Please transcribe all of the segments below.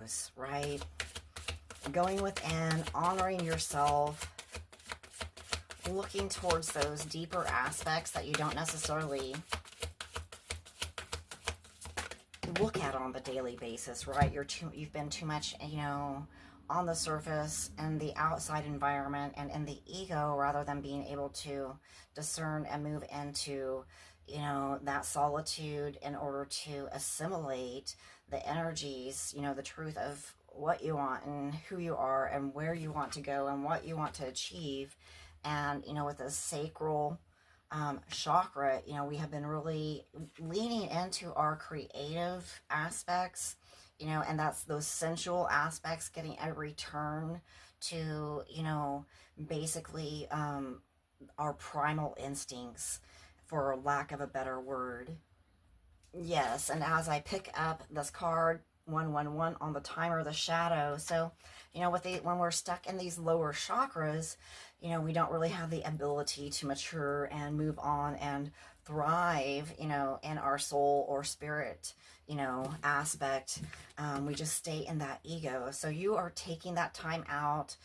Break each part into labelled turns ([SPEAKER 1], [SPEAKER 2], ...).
[SPEAKER 1] egos, right? Going within, honoring yourself, looking towards those deeper aspects that you don't necessarily look at on the daily basis, right? You've been too much, on the surface and the outside environment and in the ego, rather than being able to discern and move into, that solitude in order to assimilate the energies, the truth of what you want and who you are and where you want to go and what you want to achieve. And, with the sacral chakra, we have been really leaning into our creative aspects, and that's those sensual aspects, getting a return to, basically our primal instincts, for lack of a better word. Yes, and as I pick up this card, 111 on the timer, the shadow. So, when we're stuck in these lower chakras, we don't really have the ability to mature and move on and thrive, in our soul or spirit, aspect. We just stay in that ego. So you are taking that time out,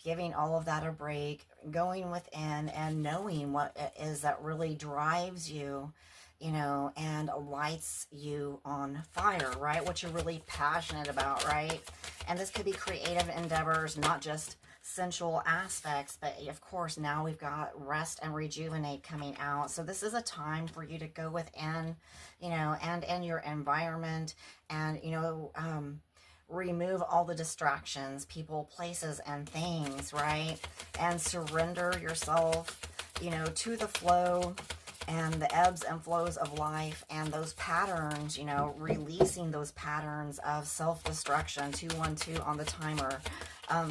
[SPEAKER 1] giving all of that a break, going within and knowing what it is that really drives you, and lights you on fire, right? What you're really passionate about, right? And this could be creative endeavors, not just sensual aspects, but of course now we've got rest and rejuvenate coming out. So this is a time for you to go within, and in your environment, and, remove all the distractions, people, places, and things, right? And surrender yourself, to the flow and the ebbs and flows of life, and those patterns, releasing those patterns of self-destruction, 212 on the timer,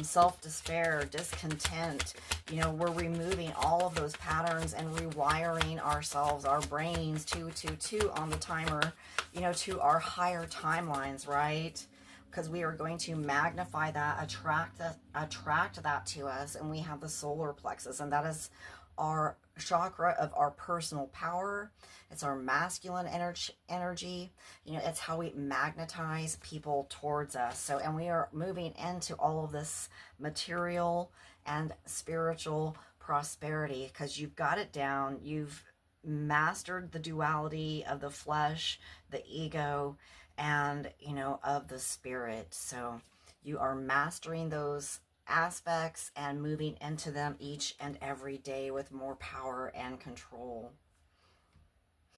[SPEAKER 1] self-despair, discontent. We're removing all of those patterns and rewiring ourselves, our brains, 222 on the timer, to our higher timelines, right? Because we are going to magnify that, attract that to us, and we have the solar plexus, and that is our chakra of our personal power. It's our masculine energy. It's how we magnetize people towards us. So, and we are moving into all of this material and spiritual prosperity, because you've got it down. You've mastered the duality of the flesh, the ego, and, of the spirit. So you are mastering those aspects and moving into them each and every day with more power and control.